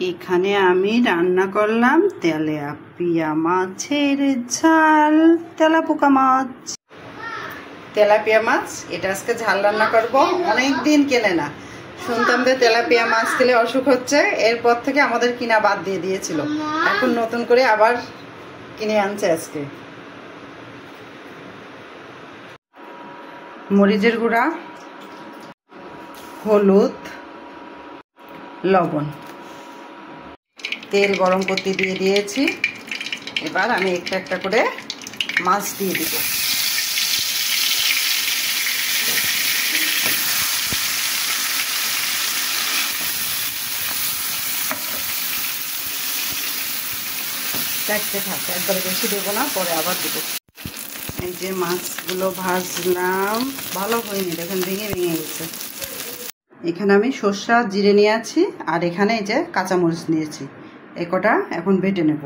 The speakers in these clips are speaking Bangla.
এখানে আমি রান্না করলাম তেলাপিয়া মাছের ঝাল। তেলাপোকা মাছ, তেলাপিয়া মাছ, এটা আজকে ঝাল রান্না করব। অনেক দিন কেনে না, শুনতাম যে তেলাপিয়া মাছ খেলে অসুখ হচ্ছে, এরপর থেকে আমাদের কিনা বাদ দিয়ে দিয়েছিল। এখন নতুন করে আবার কিনে আনছে আজকে। মরিচের গুঁড়া, হলুদ, লবণ, তেল গরম করতে দিয়ে দিয়েছি। এবার আমি একটা একটা করে মাছ দিয়ে দিব। চারটে থাকতে একবারে বেশি দেবো না, পরে আবার দেবো। এই যে মাছগুলো ভাজলাম, ভালো হয়নি, দেখেন ভেঙে ভেঙে গেছে। এখানে আমি সর্ষা জিরে নিয়ে আছি, আর এখানে এই যে কাঁচামরিচ নিয়েছি। এই কটা এখন বেটে নেব।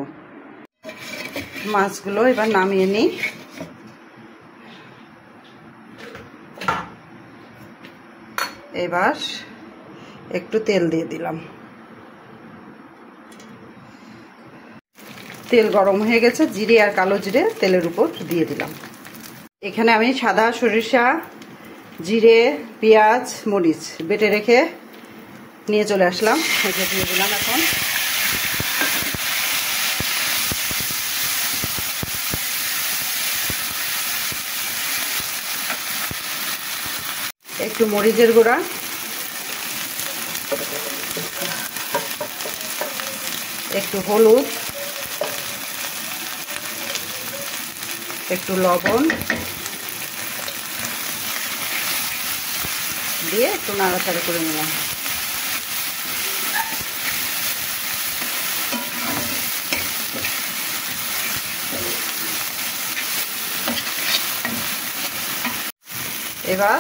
মাছগুলো এবার নামিয়ে নিই। এবার একটু তেল দিয়ে দিলাম। তেল গরম হয়ে গেছে, জিরে আর কালো জিরে তেলের উপর দিয়ে দিলাম। এখানে আমি সাদা সরিষা, জিরে, পেঁয়াজ, মরিচ বেটে রেখে নিয়ে চলে আসলাম। এটা দিয়ে দিলাম। এখন একটু মরিচের গুঁড়া, একটু হলুদ, একটু লবণ দিয়ে একটু নাড়াচাড়া করে নিলাম। এবার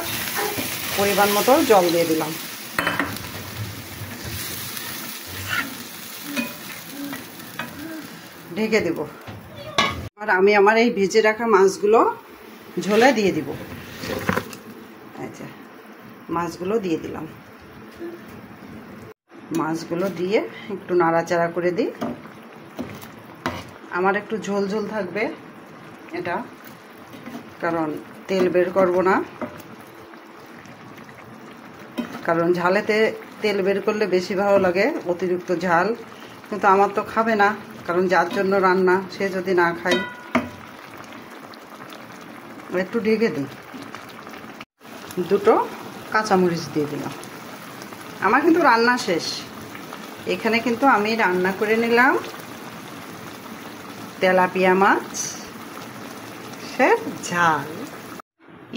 পরিমাণ মতো জল দিয়ে দিলাম। ঢেকে দেব। আর আমি আমার এই ভেজে রাখা মাছগুলো ঝোলে দিয়ে দিব। আচ্ছা, মাছগুলো দিয়ে দিলাম। মাছগুলো দিয়ে একটু নাড়াচাড়া করে দিই। আমার একটু ঝোল ঝোল থাকবে এটা, কারণ তেল বের করব না। কারণ ঝালেতে তেল বের করলে বেশি ভালো লাগে, অতিরিক্ত ঝাল। কিন্তু আমার তো খাবে না, কারণ যার জন্য রান্না সে যদি না খায়। একটু ঢেকে দিই। দুটো কাঁচামরিচ দিয়ে দিলাম। আমার কিন্তু রান্না শেষ। এখানে কিন্তু আমি রান্না করে নিলাম তেলাপিয়া মাছ ঝাল।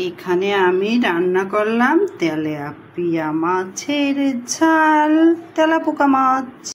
এখানে আমি রান্না করলাম তেলাপিয়া মাছের ঝাল। তেলাপোকা মাছ।